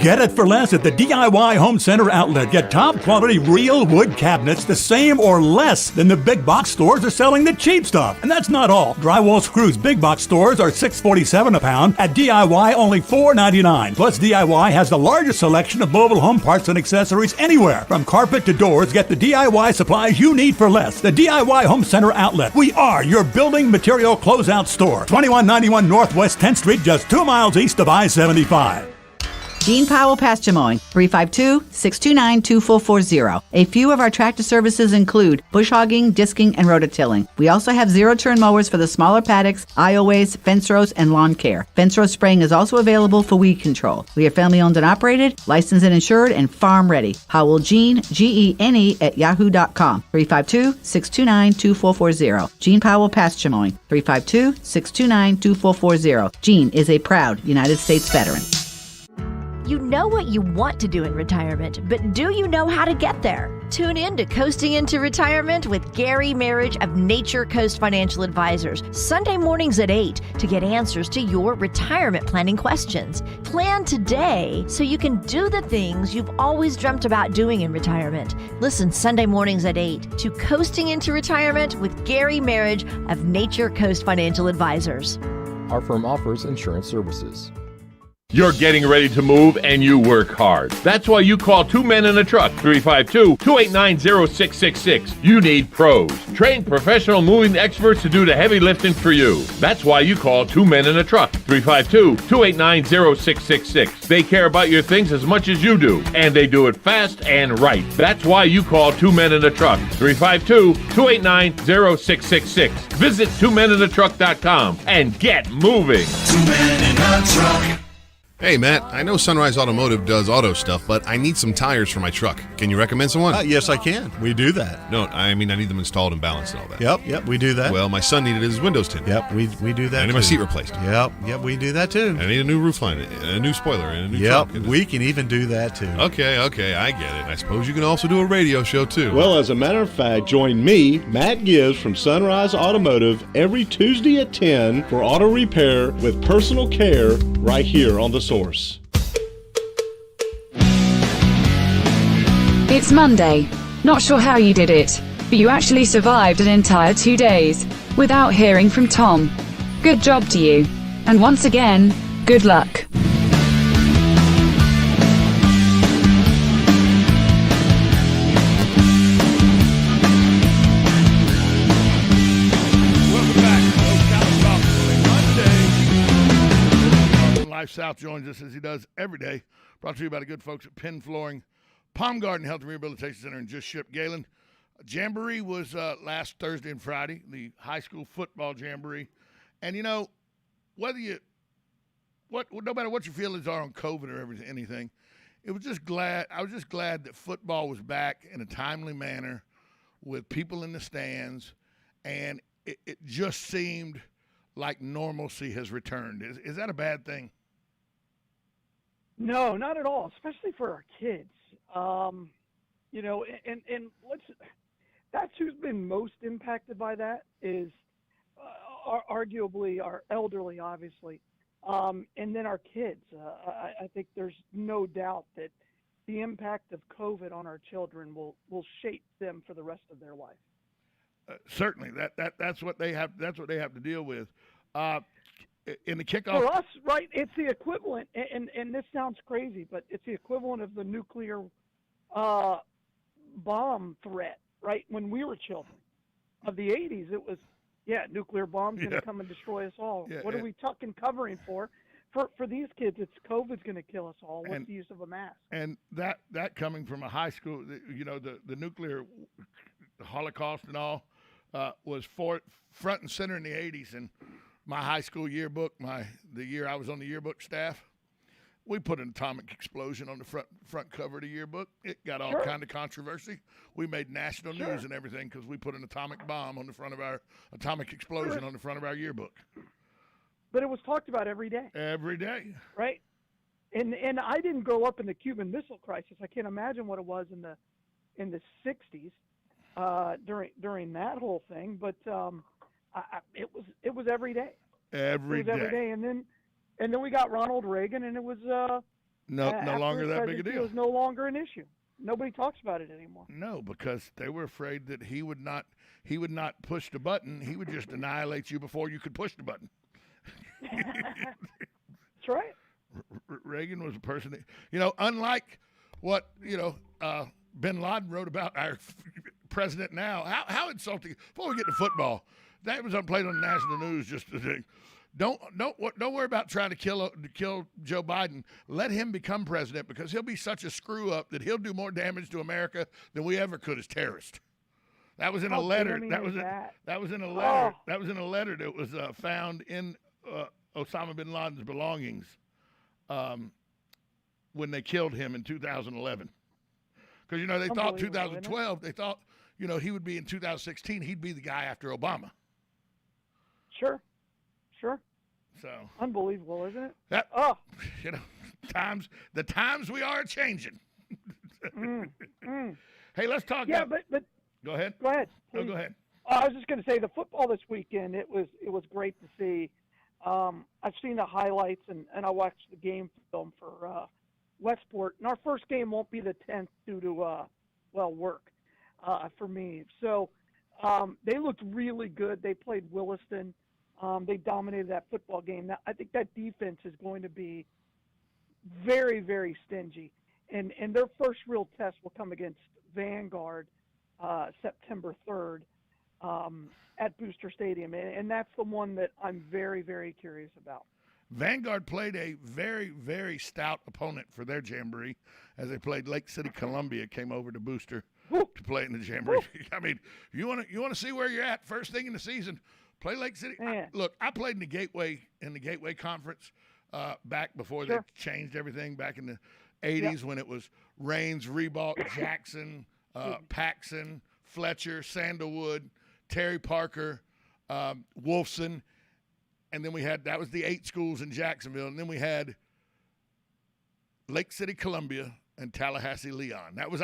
Get it for less at the DIY Home Center outlet. Get top quality real wood cabinets the same or less than the big box stores are selling the cheap stuff. And that's not all. Drywall screws big box stores are $6.47 a pound. At DIY, only $4.99. Plus, DIY has the largest selection of mobile home parts and accessories anywhere. From carpet to doors, get the DIY supplies you need for less. The DIY Home Center outlet. We are your building material closeout store. 2191 Northwest 10th Street, just 2 miles east of I-75. Gene Powell Pasture Mowing, 352-629-2440. A few of our tractor services include bush hogging, disking, and rototilling. We also have zero-turn mowers for the smaller paddocks, aisleways, fence rows, and lawn care. Fence row spraying is also available for weed control. We are family-owned and operated, licensed and insured, and farm-ready. Powell Gene, Gene, at yahoo.com, 352-629-2440. Gene Powell Pasture Mowing, 352-629-2440. Gene is a proud United States veteran. You know what you want to do in retirement, but do you know how to get there? Tune in to Coasting into Retirement with Gary Marriage of Nature Coast Financial Advisors, Sunday mornings at 8 to get answers to your retirement planning questions. Plan today so you can do the things you've always dreamt about doing in retirement. Listen Sunday mornings at 8 to Coasting into Retirement with Gary Marriage of Nature Coast Financial Advisors. Our firm offers insurance services. You're getting ready to move and you work hard. That's why you call Two Men in a Truck, 352-289-0666. You need pros. Trained professional moving experts to do the heavy lifting for you. That's why you call Two Men in a Truck, 352-289-0666. They care about your things as much as you do, and they do it fast and right. That's why you call Two Men in a Truck, 352-289-0666. Visit twomeninatruck.com and get moving. Two Men in a Truck. Hey, Matt, I know Sunrise Automotive does auto stuff, but I need some tires for my truck. Can you recommend someone? Yes, I can. We do that. No, I mean I need them installed and balanced and all that. Yep, we do that. Well, my son needed his windows tinted. Yep, we do that. I need my seat replaced. Yep, we do that too. I need a new roof line, a new spoiler, and a new trunk. Yep, we can even do that too. Okay, I get it. I suppose you can also do a radio show too. Well, as a matter of fact, join me, Matt Gibbs from Sunrise Automotive, every Tuesday at 10 for auto repair with personal care right here on The Source. It's Monday. Not sure how you did it, but you actually survived an entire 2 days without hearing from Tom. Good job to you. And once again, good luck. Welcome back to Ocala Talk Monday. Life South joins us as he does every day. Brought to you by the good folks at Penn Flooring, Palm Garden Health and Rehabilitation Center, and Just Ship Galen. Jamboree was last Thursday and Friday, the high school football jamboree. And you know, no matter what your feelings are on COVID or anything, I was just glad that football was back in a timely manner with people in the stands, and it just seemed like normalcy has returned. Is that a bad thing? No, not at all, especially for our kids. You know, and that's who's been most impacted by that is arguably our elderly, obviously, and then our kids. I think there's no doubt that the impact of COVID on our children will shape them for the rest of their life. Certainly, that's what they have. That's what they have to deal with. In the kickoff For us, right? It's the equivalent, and this sounds crazy, but it's the equivalent of the nuclear bomb threat, right? When we were children of the 80s, it was, nuclear bombs going to come and destroy us all. What are we tucking covering for? For these kids, it's COVID's going to kill us all. What's the use of a mask? And that coming from a high school, you know, the nuclear Holocaust and all was front and center in the 80s. And my high school yearbook, the year I was on the yearbook staff, we put an atomic explosion on the front cover of the yearbook. It got all kind of controversy. We made national news and everything because we put an atomic bomb on the front of our atomic explosion on the front of our yearbook. But it was talked about every day. Every day. Right? And I didn't grow up in the Cuban Missile Crisis. I can't imagine what it was in the 60s during that whole thing. But it was every day. Every day. And then we got Ronald Reagan, and it was no longer that big a deal. It was no longer an issue. Nobody talks about it anymore. No, because they were afraid that he would not push the button. He would just annihilate you before you could push the button. That's right. Reagan was a person that, unlike what, bin Laden wrote about our president now. How insulting. Before we get to football, that was played on the national news just today. Don't worry about trying to kill Joe Biden. Let him become president, because he'll be such a screw up that he'll do more damage to America than we ever could as terrorists. That was in a letter. That was in a letter. That was in a letter that was found in Osama bin Laden's belongings when they killed him in 2011. Because they thought 2012. They thought he would be in 2016. He'd be the guy after Obama. Sure. So unbelievable, isn't it? The times we are changing. Hey, let's talk. Yeah, but go ahead. Go ahead. No, go ahead. I was just going to say the football this weekend. It was great to see. I've seen the highlights and I watched the game film for Westport. And our first game won't be the 10th due to work for me. So they looked really good. They played Williston. They dominated that football game. Now, I think that defense is going to be very, very stingy. And their first real test will come against Vanguard September 3rd at Booster Stadium. And that's the one that I'm very, very curious about. Vanguard played a very, very stout opponent for their jamboree as they played Lake City Columbia, came over to Booster to play in the jamboree. I mean, you want to see where you're at first thing in the season. Play Lake City. I played in the Gateway Conference back before they changed everything back in the 80s when it was Raines, Reebok, Jackson, Paxson, Fletcher, Sandalwood, Terry Parker, Wolfson, and then that was the 8 schools in Jacksonville, and then we had Lake City Columbia and Tallahassee Leon. That was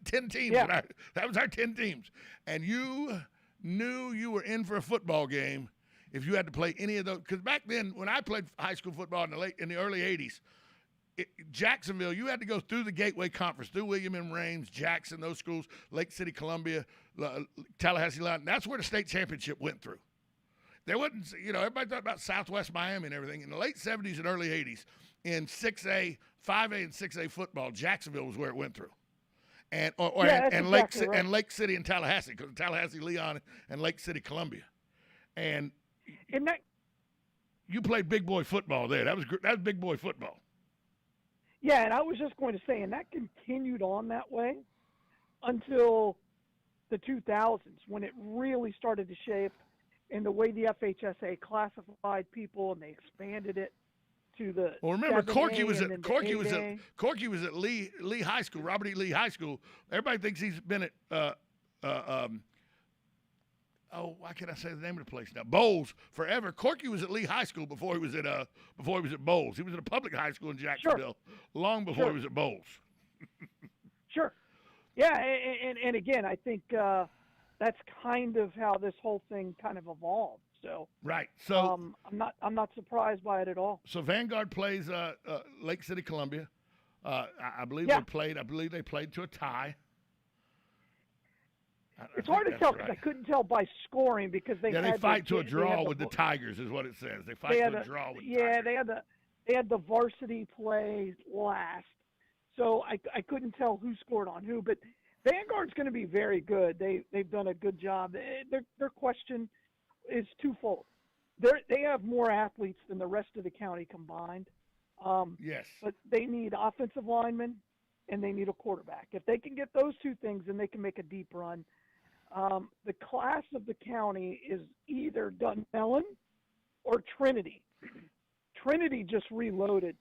10 teams. Yeah. That was our 10 teams, and you knew you were in for a football game if you had to play any of those. Because back then, when I played high school football in the early 80s, Jacksonville, you had to go through the Gateway Conference, through William M. Raines, Jackson, those schools, Lake City, Columbia, Tallahassee Line. That's where the state championship went through. There wasn't, everybody thought about Southwest Miami and everything. In the late 70s and early 80s, in 6A, 5A, and 6A football, Jacksonville was where it went through. And Lake City and Tallahassee, because Tallahassee, Leon, and Lake City, Columbia. And you played big boy football there. That was big boy football. Yeah, and I was just going to say, and that continued on that way until the 2000s when it really started to shape in the way the FHSA classified people, and they expanded it to the. Well, remember, Corky was at Lee High School, Robert E. Lee High School. Everybody thinks he's been at why can't I say the name of the place now? Bowles forever. Corky was at Lee High School before he was at Bowles. He was at a public high school in Jacksonville long before he was at Bowles. Sure. Yeah, and again, I think that's kind of how this whole thing kind of evolved. So right. So I'm not surprised by it at all. So Vanguard plays Lake City Columbia. I believe they played to a tie. It's hard to tell because I couldn't tell by scoring because they fight to a draw with the Tigers is what it says. They fight to a draw with the Tigers. they had the varsity play last, so I couldn't tell who scored on who. But Vanguard's going to be very good. They've done a good job. Their question is twofold. They have more athletes than the rest of the county combined. Yes, but they need offensive linemen and they need a quarterback. If they can get those two things, then they can make a deep run. The class of the county is either Dunellen or Trinity. Trinity just reloaded.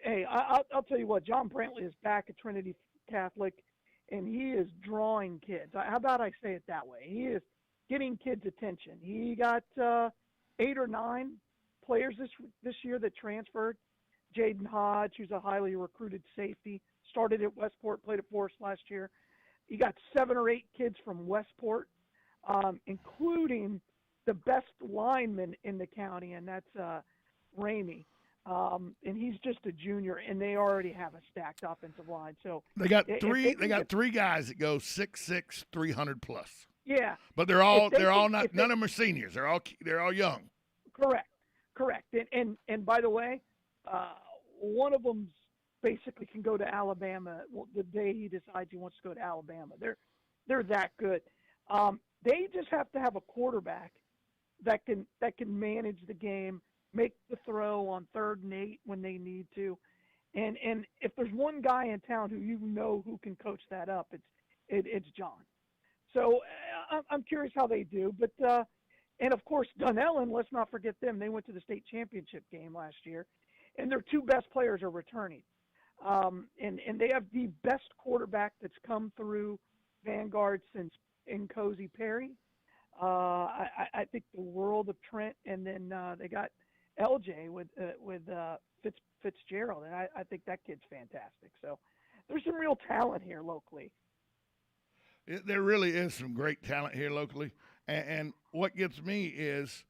Hey, I'll tell you what, John Brantley is back at Trinity Catholic, and he is drawing kids. How about I say it that way? He is getting kids' attention. He got 8 or 9 players this year that transferred. Jaden Hodge, who's a highly recruited safety, started at Westport, played at Forest last year. You got 7 or 8 kids from Westport, including the best lineman in the county, and that's Ramey. and he's just a junior, and they already have a stacked offensive line. So they got three guys that go 6'6", 300 plus. Yeah, but they're all not. None of them are seniors. They're all young. Correct. And by the way, one of them basically can go to Alabama the day he decides he wants to go to Alabama. They're that good. They just have to have a quarterback that can manage the game, make the throw on 3rd and 8 when they need to, and if there's one guy in town who can coach that up, it's John. So I'm curious how they do, but and of course Dunellen, let's not forget them. They went to the state championship game last year, and their 2 best players are returning, and they have the best quarterback that's come through Vanguard since Cozy Perry. I think the world of Trent, and then they got LJ with Fitzgerald, and I think that kid's fantastic. So there's some real talent here locally. There really is some great talent here locally, and what gets me is,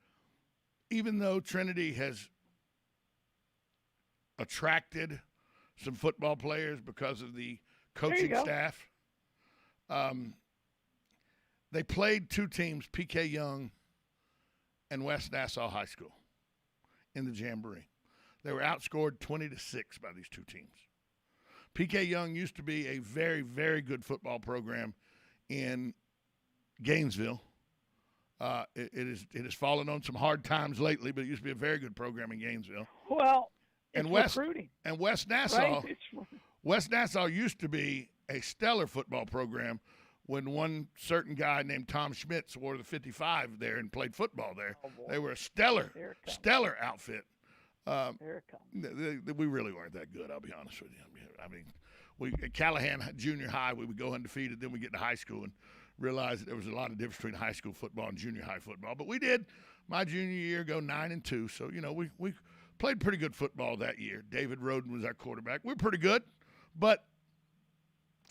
even though Trinity has attracted some football players because of the coaching staff, they played 2 teams, PK Young and West Nassau High School, in the Jamboree. They were outscored 20-6 by these 2 teams. PK Young used to be a very, very good football program in Gainesville. It has fallen on some hard times lately, but it used to be a very good program in Gainesville. Well, and recruiting. And West Nassau, right? West Nassau used to be a stellar football program when one certain guy named Tom Schmitz wore the 55 there and played football there. Oh, they were a stellar outfit. Here it comes. We really weren't that good, I'll be honest with you. I mean, we at Callahan Junior High, we would go undefeated. Then we get to high school and realize that there was a lot of difference between high school football and junior high football. But we did, my junior year, go 9-2. So, we played pretty good football that year. David Roden was our quarterback. We were pretty good, but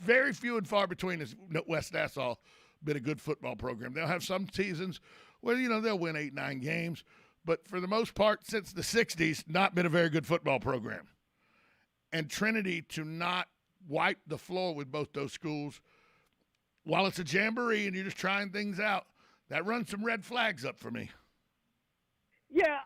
very few and far between as West Nassau been a good football program. They'll have some seasons where, they'll win 8-9 games. But for the most part, since the 60s, not been a very good football program. And Trinity to not wipe the floor with both those schools, while it's a jamboree and you're just trying things out, that runs some red flags up for me. Yeah,